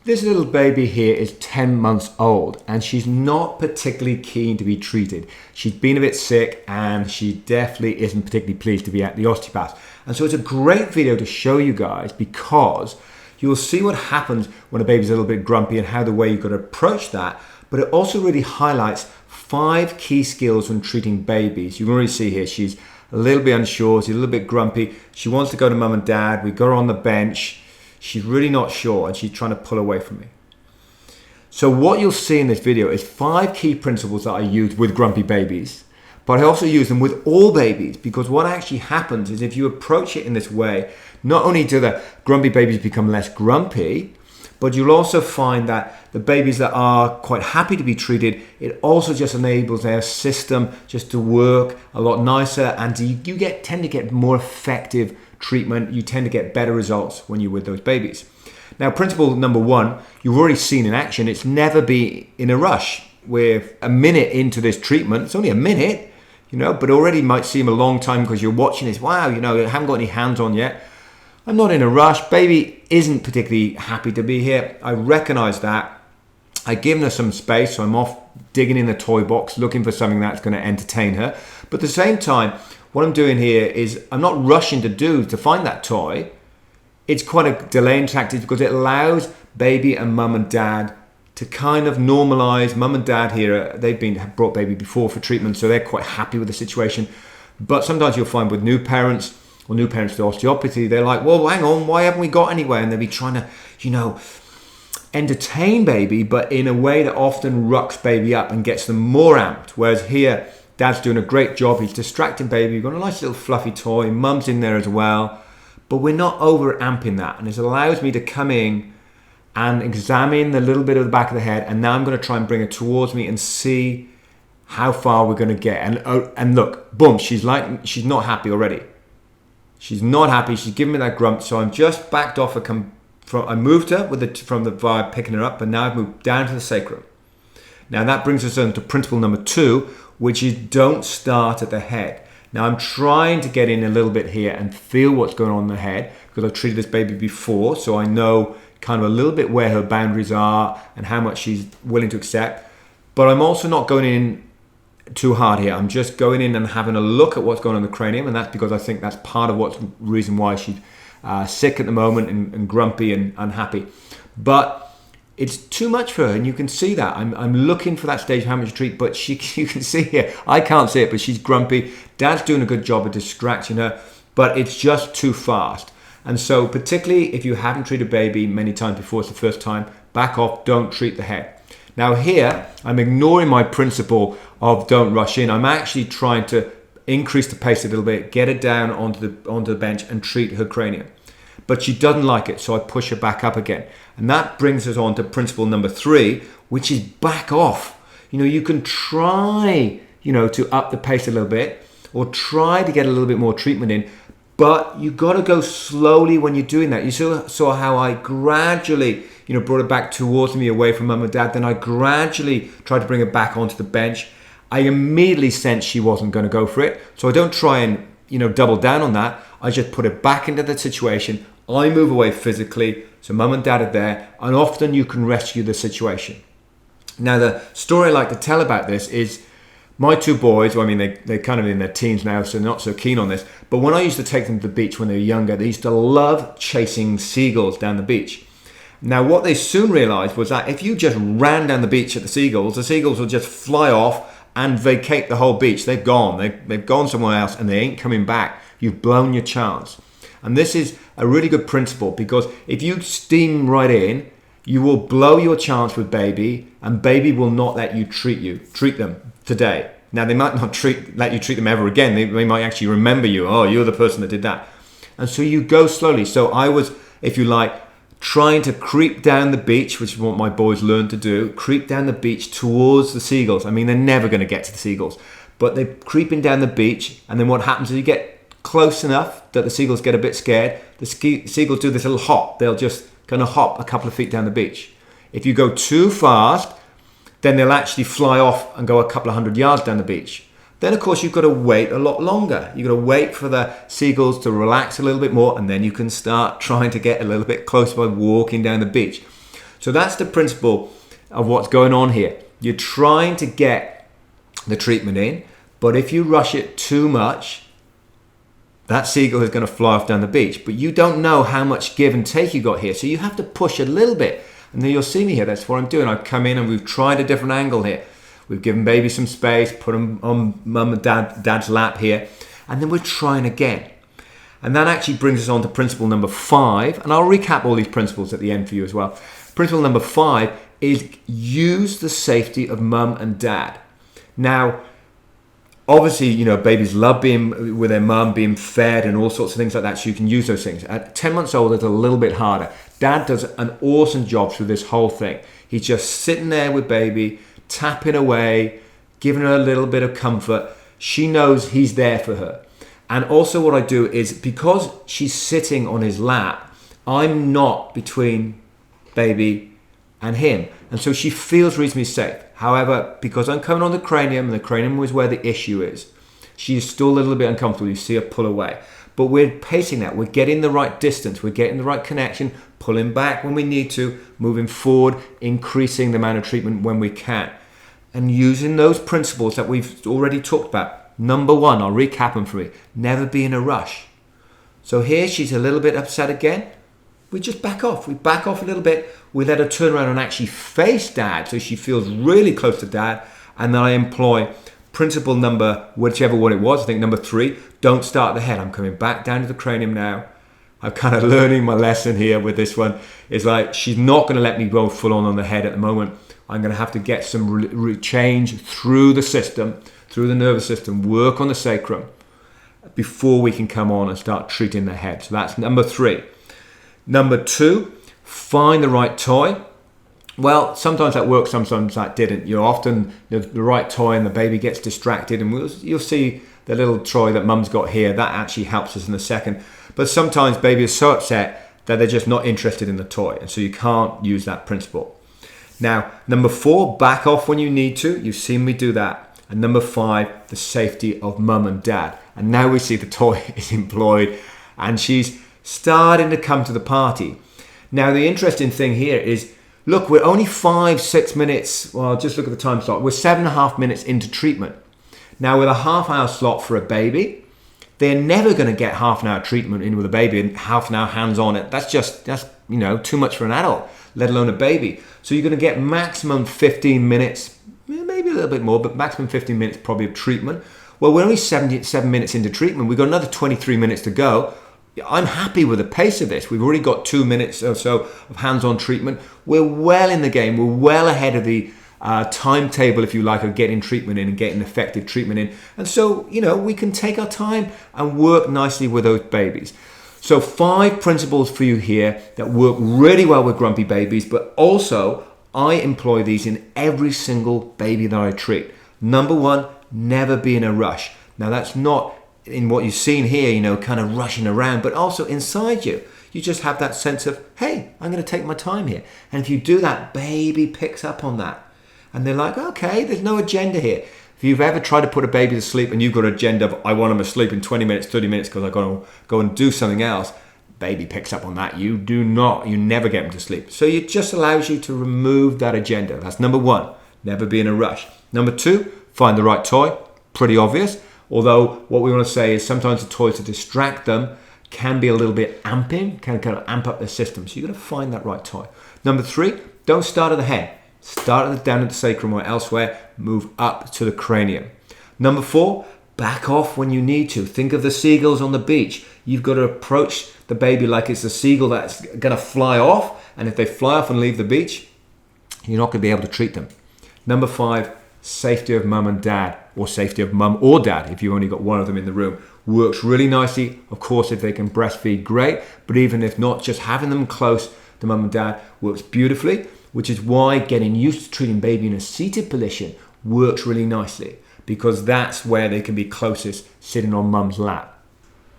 This little baby here is 10 months old and she's not particularly keen to be treated. She's been a bit sick and she definitely isn't particularly pleased to be at the osteopath. And so it's a great video to show you guys because you'll see what happens when a baby's a little bit grumpy and how the way you've got to approach that. But it also really highlights 5 key skills when treating babies. You can already see here she's a little bit unsure, she's a little bit grumpy. She wants to go to mum and dad. We got her on the bench. She's really not sure and she's trying to pull away from me. So what you'll see in this video is 5 key principles that I use with grumpy babies, but I also use them with all babies because what actually happens is if you approach it in this way, not only do the grumpy babies become less grumpy, but you'll also find that the babies that are quite happy to be treated, it also just enables their system just to work a lot nicer and you tend to get more effective treatment. You tend to get better results when you're with those babies. Now, principle number 1, you've already seen in action. It's never be in a rush. We're a minute into this treatment. It's only a minute, but already might seem a long time because you're watching this. Wow, I haven't got any hands on yet. I'm not in a rush. Baby isn't particularly happy to be here. I recognize that. I've given her some space, so I'm off digging in the toy box, looking for something that's going to entertain her. But at the same time, what I'm doing here is I'm not rushing to find that toy. It's quite a delaying tactic because it allows baby and mum and dad to kind of normalize. Mum and dad here, they've brought baby before for treatment, so they're quite happy with the situation. But sometimes you'll find with new parents or new parents to osteopathy, they're like, well, hang on, why haven't we got anywhere? And they'll be trying to, entertain baby, but in a way that often rucks baby up and gets them more amped. Whereas here, Dad's doing a great job. He's distracting baby. We've got a nice little fluffy toy. Mum's in there as well. But we're not over amping that. And it allows me to come in and examine the little bit of the back of the head. And now I'm going to try and bring her towards me and see how far we're going to get. And look, boom, she's not happy already. She's not happy. She's giving me that grump. So I'm just backed off. I moved her from the vibe, picking her up. But now I've moved down to the sacrum. Now that brings us on to principle number 2, which is don't start at the head. Now I'm trying to get in a little bit here and feel what's going on in the head because I've treated this baby before, so I know kind of a little bit where her boundaries are and how much she's willing to accept. But I'm also not going in too hard here. I'm just going in and having a look at what's going on in the cranium, and that's because I think that's part of what's the reason why she's sick at the moment and grumpy and unhappy. But it's too much for her, and you can see that. I'm looking for that stage of how much to treat, but you can see here, I can't see it, but she's grumpy. Dad's doing a good job of distracting her, but it's just too fast. And so particularly if you haven't treated baby many times before, it's the first time, back off, don't treat the head. Now here, I'm ignoring my principle of don't rush in. I'm actually trying to increase the pace a little bit, get her down onto the bench and treat her cranium. But she doesn't like it, so I push her back up again. And that brings us on to principle number 3, which is back off. You can try, to up the pace a little bit or try to get a little bit more treatment in, but you got to go slowly when you're doing that. You saw how I gradually, brought her back towards me away from mum and dad. Then I gradually tried to bring her back onto the bench. I immediately sensed she wasn't going to go for it. So I don't try and, double down on that. I just put it back into the situation. I move away physically, so mum and dad are there, and often you can rescue the situation. Now, the story I like to tell about this is my 2 boys, they're kind of in their teens now, so they're not so keen on this, but when I used to take them to the beach when they were younger, they used to love chasing seagulls down the beach. Now, what they soon realized was that if you just ran down the beach at the seagulls will just fly off and vacate the whole beach. They've gone. They've gone somewhere else and they ain't coming back. You've blown your chance. And this is a really good principle because if you steam right in, you will blow your chance with baby and baby will not let you treat them today. Now, they might not let you treat them ever again. They might actually remember you. Oh, you're the person that did that. And so you go slowly. So I was, if you like, trying to creep down the beach, which is what my boys learned to do, creep down the beach towards the seagulls. They're never going to get to the seagulls, but they're creeping down the beach. And then what happens is you get close enough that the seagulls get a bit scared. The seagulls do this little hop. They'll just kind of hop a couple of feet down the beach. If you go too fast, then they'll actually fly off and go a couple of 100 yards down the beach. Then, of course, you've got to wait a lot longer. You've got to wait for the seagulls to relax a little bit more, and then you can start trying to get a little bit closer by walking down the beach. So that's the principle of what's going on here. You're trying to get the treatment in, but if you rush it too much, that seagull is going to fly off down the beach. But you don't know how much give and take you got here. So you have to push a little bit. And then you'll see me here. That's what I'm doing. I've come in and we've tried a different angle here. We've given baby some space, put him on mum and dad's lap here. And then we're trying again. And that actually brings us on to principle number 5. And I'll recap all these principles at the end for you as well. Principle number 5 is use the safety of mum and dad. Now, obviously, you know, babies love being with their mum, being fed and all sorts of things like that. So you can use those things. At 10 months old, it's a little bit harder. Dad does an awesome job through this whole thing. He's just sitting there with baby, tapping away, giving her a little bit of comfort. She knows he's there for her. And also what I do is, because she's sitting on his lap, I'm not between baby and him. And so she feels reasonably safe. However, because I'm coming on the cranium, and the cranium was where the issue is, she's still a little bit uncomfortable. You see her pull away. But we're pacing that. We're getting the right distance. We're getting the right connection, pulling back when we need to, moving forward, increasing the amount of treatment when we can. And using those principles that we've already talked about. Number 1, I'll recap them for you. Never be in a rush. So here she's a little bit upset again. We just back off. We back off a little bit. We let her turn around and actually face dad so she feels really close to dad. And then I employ principle number, whichever one it was, I think number 3, don't start the head. I'm coming back down to the cranium now. I'm kind of learning my lesson here with this one. It's like, she's not going to let me go full on the head at the moment. I'm going to have to get some change through the system, through the nervous system, work on the sacrum before we can come on and start treating the head. So that's number 3. Number 2, find the right toy. Well, sometimes that worked, sometimes that didn't. You're often the right toy and the baby gets distracted, and you'll see the little toy that mum's got here. That actually helps us in a second. But sometimes baby is so upset that they're just not interested in the toy, and so you can't use that principle. Now, number 4, back off when you need to. You've seen me do that. And number 5, the safety of mum and dad. And now we see the toy is employed, and she's starting to come to the party. Now, the interesting thing here is, look, we're only 5-6 minutes. Well, just look at the time slot. We're 7.5 minutes into treatment. Now, with a half-hour slot for a baby, they're never going to get half an hour treatment in with a baby and half an hour hands on it. That's you know, too much for an adult, let alone a baby. So you're going to get maximum 15 minutes, maybe a little bit more, but maximum 15 minutes probably of treatment. Well, we're only 7 minutes into treatment. We've got another 23 minutes to go. I'm happy with the pace of this. We've already got 2 minutes or so of hands-on treatment. We're well in the game. We're well ahead of the timetable, if you like, of getting treatment in and getting effective treatment in. And so, you know, we can take our time and work nicely with those babies. So 5 principles for you here that work really well with grumpy babies, but also I employ these in every single baby that I treat. Number 1, never be in a rush. Now, that's not in what you've seen here, you know, kind of rushing around, but also inside you. You just have that sense of, hey, I'm going to take my time here. And if you do that, baby picks up on that. And they're like, okay, there's no agenda here. If you've ever tried to put a baby to sleep and you've got an agenda of, I want them asleep in 20 minutes, 30 minutes because I've got to go and do something else, baby picks up on that. You never get them to sleep. So it just allows you to remove that agenda. That's number 1, never be in a rush. Number 2, find the right toy. Pretty obvious. Although what we want to say is sometimes the toys to distract them can be a little bit amping, can kind of amp up their system. So you've got to find that right toy. Number 3, don't start at the head. Start down at the sacrum or elsewhere, move up to the cranium. Number 4, back off when you need to. Think of the seagulls on the beach. You've got to approach the baby like it's a seagull that's going to fly off. And if they fly off and leave the beach, you're not going to be able to treat them. Number 5, safety of mum and dad, or safety of mum or dad if you've only got one of them in the room. Works really nicely. Of course, if they can breastfeed, great. But even if not, just having them close to mum and dad works beautifully, which is why getting used to treating baby in a seated position works really nicely, because that's where they can be closest, sitting on mum's lap.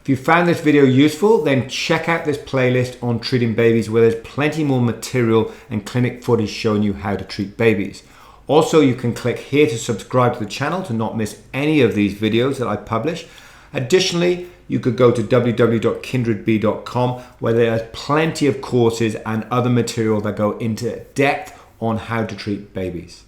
If you found this video useful, then check out this playlist on treating babies, where there's plenty more material and clinic footage showing you how to treat babies. Also, you can click here to subscribe to the channel to not miss any of these videos that I publish. Additionally, you could go to www.kindredbee.com, where there are plenty of courses and other material that go into depth on how to treat babies.